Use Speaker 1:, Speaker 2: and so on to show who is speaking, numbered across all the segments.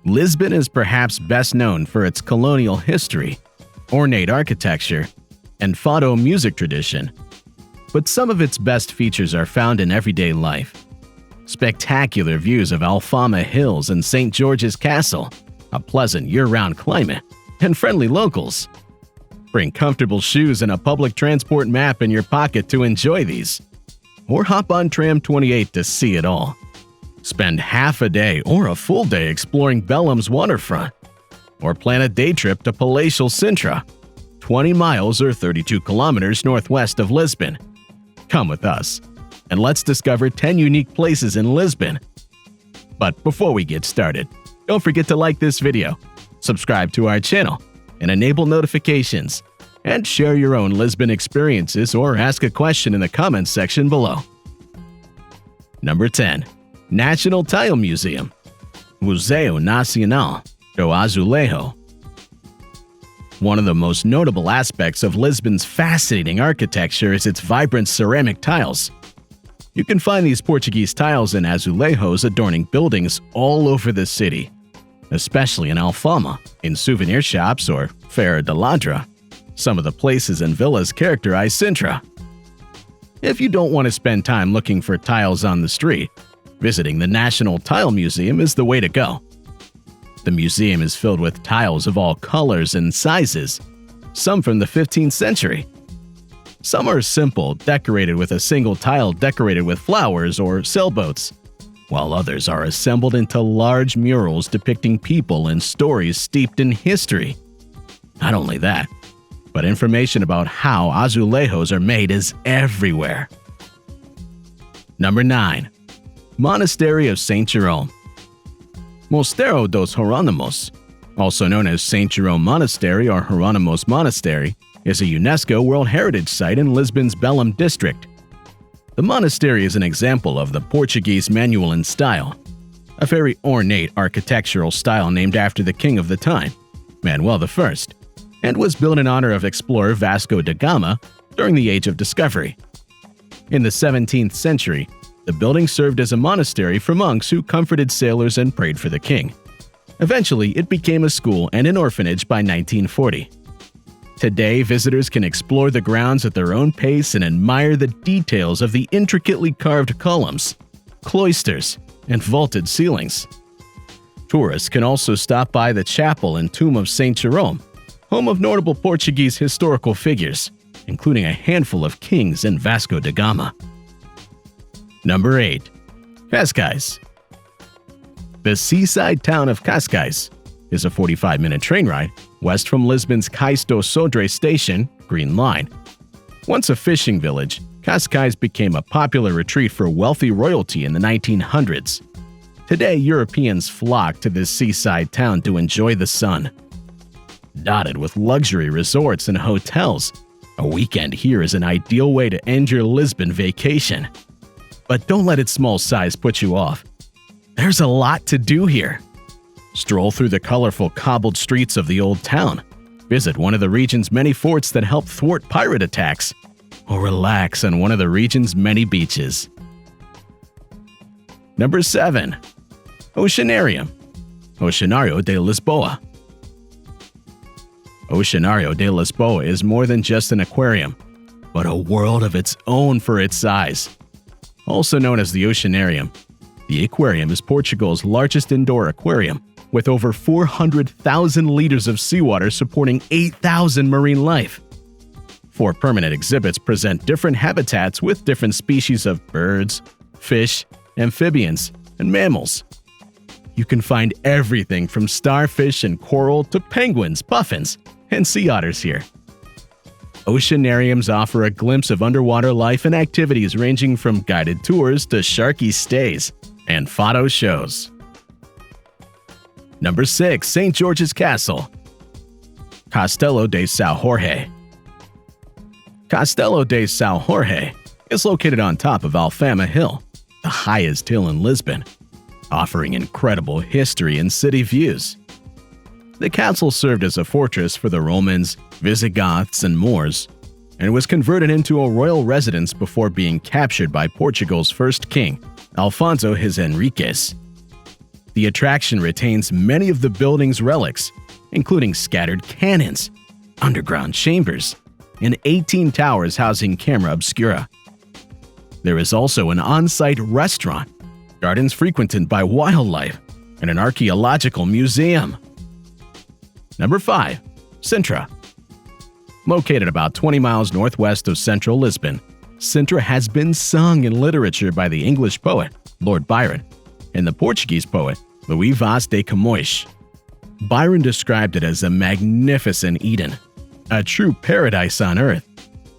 Speaker 1: Lisbon is perhaps best known for its colonial history, ornate architecture, and Fado music tradition. But some of its best features are found in everyday life. Spectacular views of Alfama Hills and St. George's Castle, a pleasant year-round climate, and friendly locals. Bring comfortable shoes and a public transport map in your pocket to enjoy these. Or hop on Tram 28 to see it all. Spend half a day or a full day exploring Belém's waterfront. Or plan a day trip to palatial Sintra, 20 miles or 32 kilometers northwest of Lisbon. Come with us, and let's discover 10 unique places in Lisbon. But before we get started, don't forget to like this video, subscribe to our channel, and enable notifications, and share your own Lisbon experiences or ask a question in the comments section below. Number 10. National Tile Museum, Museu Nacional do Azulejo. One of the most notable aspects of Lisbon's fascinating architecture is its vibrant ceramic tiles. You can find these Portuguese tiles and azulejos adorning buildings all over the city, especially in Alfama, in souvenir shops or Feira de Ladra. Some of the places and villas characterize Sintra. If you don't want to spend time looking for tiles on the street, visiting the National Tile Museum is the way to go. The museum is filled with tiles of all colors and sizes, some from the 15th century. Some are simple, decorated with a single tile decorated with flowers or sailboats, while others are assembled into large murals depicting people and stories steeped in history. Not only that, but information about how azulejos are made is everywhere. Number 9. Monastery of St. Jerome, Mosteiro dos Hieronymus, also known as St. Jerome Monastery or Hieronymus Monastery, is a UNESCO World Heritage Site in Lisbon's Belém district. The monastery is an example of the Portuguese Manuelan style, a very ornate architectural style named after the king of the time, Manuel I, and was built in honor of explorer Vasco da Gama during the Age of Discovery. In the 17th century, the building served as a monastery for monks who comforted sailors and prayed for the king. Eventually, it became a school and an orphanage by 1940. Today, visitors can explore the grounds at their own pace and admire the details of the intricately carved columns, cloisters, and vaulted ceilings. Tourists can also stop by the chapel and tomb of St. Jerome, home of notable Portuguese historical figures, including a handful of kings and Vasco da Gama. Number 8. Cascais. The seaside town of Cascais is a 45-minute train ride west from Lisbon's Cais do Sodré station, Green Line. Once a fishing village, Cascais became a popular retreat for wealthy royalty in the 1900s. Today, Europeans flock to this seaside town to enjoy the sun. Dotted with luxury resorts and hotels, a weekend here is an ideal way to end your Lisbon vacation. But don't let its small size put you off. There's a lot to do here. Stroll through the colorful cobbled streets of the old town, visit one of the region's many forts that help thwart pirate attacks, or relax on one of the region's many beaches. Number 7. Oceanarium, Oceanario de Lisboa. Oceanario de Lisboa is more than just an aquarium, but a world of its own for its size. Also known as the Oceanarium, the aquarium is Portugal's largest indoor aquarium, with over 400,000 liters of seawater supporting 8,000 marine life. 4 permanent exhibits present different habitats with different species of birds, fish, amphibians, and mammals. You can find everything from starfish and coral to penguins, puffins, and sea otters here. Oceanariums offer a glimpse of underwater life and activities ranging from guided tours to sharky stays and Fado shows. Number 6. St. George's Castle, Castelo de São Jorge. Castelo de São Jorge is located on top of Alfama Hill, the highest hill in Lisbon, offering incredible history and city views. The castle served as a fortress for the Romans, Visigoths, and Moors, and was converted into a royal residence before being captured by Portugal's first king, Alfonso His Henriques. The attraction retains many of the building's relics, including scattered cannons, underground chambers, and 18 towers housing camera obscura. There is also an on-site restaurant, gardens frequented by wildlife, and an archaeological museum. Number 5. Sintra. Located about 20 miles northwest of central Lisbon, Sintra has been sung in literature by the English poet Lord Byron and the Portuguese poet Luís Vaz de Camões. Byron described it as a magnificent Eden, a true paradise on earth.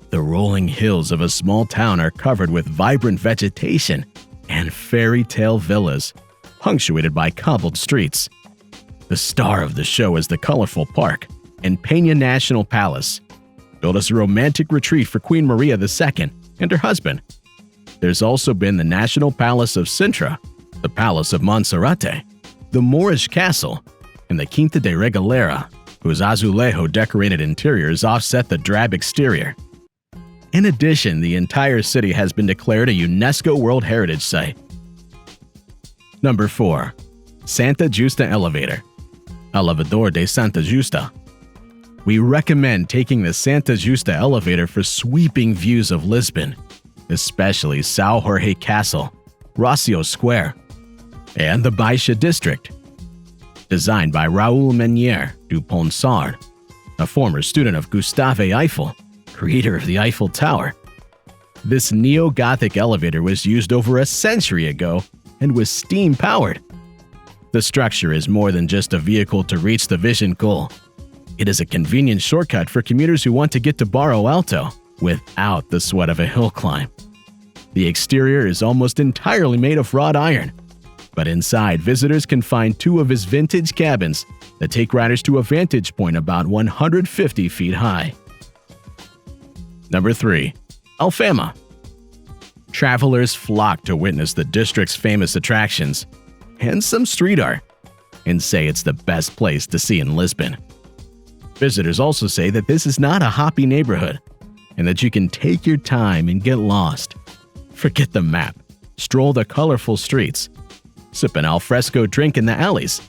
Speaker 1: The rolling hills of a small town are covered with vibrant vegetation and fairy tale villas, punctuated by cobbled streets. The star of the show is the colorful park and Peña National Palace, built as a romantic retreat for Queen Maria II and her husband. There's also been the National Palace of Sintra, the Palace of Monserrate, the Moorish Castle, and the Quinta de Regalera, whose Azulejo decorated interiors offset the drab exterior. In addition, the entire city has been declared a UNESCO World Heritage Site. Number 4. Santa Justa Elevator. Elevador de Santa Justa. We recommend taking the Santa Justa elevator for sweeping views of Lisbon, especially São Jorge Castle, Rocio Square, and the Baixa district. Designed by Raul Meunier du Ponsard, a former student of Gustave Eiffel, creator of the Eiffel Tower. This neo-Gothic elevator was used over a century ago and was steam-powered. The structure is more than just a vehicle to reach the vision goal. It is a convenient shortcut for commuters who want to get to Barro Alto without the sweat of a hill climb. The exterior is almost entirely made of wrought iron, but inside, visitors can find 2 of his vintage cabins that take riders to a vantage point about 150 feet high. Number 3. Alfama. Travelers flock to witness the district's famous attractions and some street art, and say it's the best place to see in Lisbon. Visitors also say that this is not a hoppy neighborhood, and that you can take your time and get lost. Forget the map, stroll the colorful streets, sip an alfresco drink in the alleys,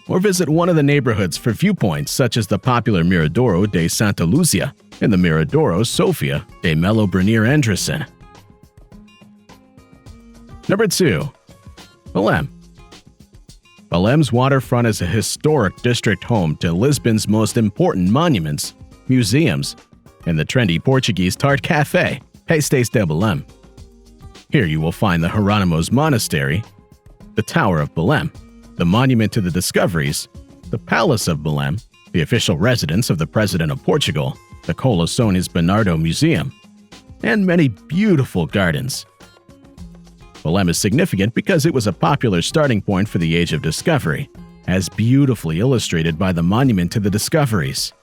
Speaker 1: or visit one of the neighborhoods for viewpoints such as the popular Miradoro de Santa Luzia and the Miradoro Sofia de Melo Brunier Andresen. Number 2. Belém. Belém's waterfront is a historic district home to Lisbon's most important monuments, museums, and the trendy Portuguese tart cafe, Pastéis de Belém. Here you will find the Hieronymus Monastery, the Tower of Belém, the Monument to the Discoveries, the Palace of Belém, the official residence of the President of Portugal, the Coleções Bernardo Museum, and many beautiful gardens. Belém is significant because it was a popular starting point for the Age of Discovery, as beautifully illustrated by the Monument to the Discoveries.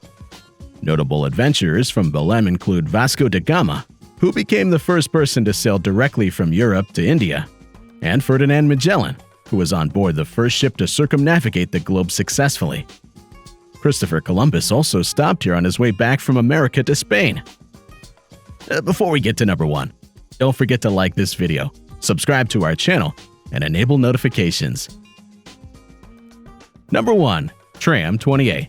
Speaker 1: Notable adventurers from Belém include Vasco da Gama, who became the first person to sail directly from Europe to India, and Ferdinand Magellan, who was on board the first ship to circumnavigate the globe successfully. Christopher Columbus also stopped here on his way back from America to Spain. Before we get to number 1, don't forget to like this video, subscribe to our channel, and enable notifications. Number 1. Tram 28.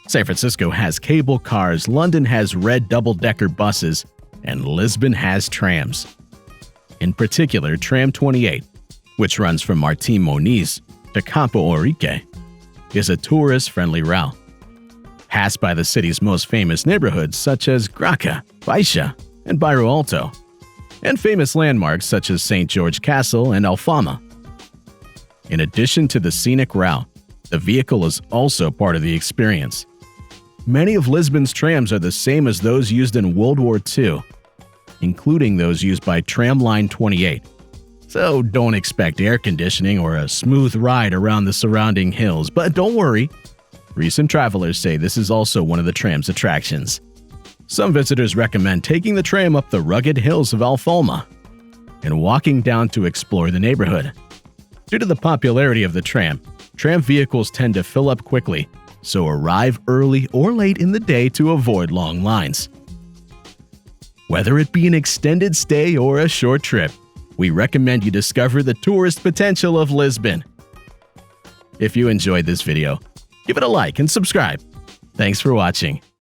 Speaker 1: San Francisco has cable cars, London has red double-decker buses, and Lisbon has trams. In particular, Tram 28, which runs from Martim Moniz to Campo Henrique, is a tourist-friendly route. Passed by the city's most famous neighborhoods such as Graça, Baixa, and Bairro Alto, and famous landmarks such as St. George Castle and Alfama. In addition to the scenic route, the vehicle is also part of the experience. Many of Lisbon's trams are the same as those used in World War II, including those used by Tramline 28. So don't expect air conditioning or a smooth ride around the surrounding hills, but don't worry. Recent travelers say this is also one of the tram's attractions. Some visitors recommend taking the tram up the rugged hills of Alfama and walking down to explore the neighborhood. Due to the popularity of the tram vehicles tend to fill up quickly, so arrive early or late in the day to avoid long lines. Whether it be an extended stay or a short trip, we recommend you discover the tourist potential of Lisbon If you enjoyed this video, give it a like and subscribe. Thanks for watching.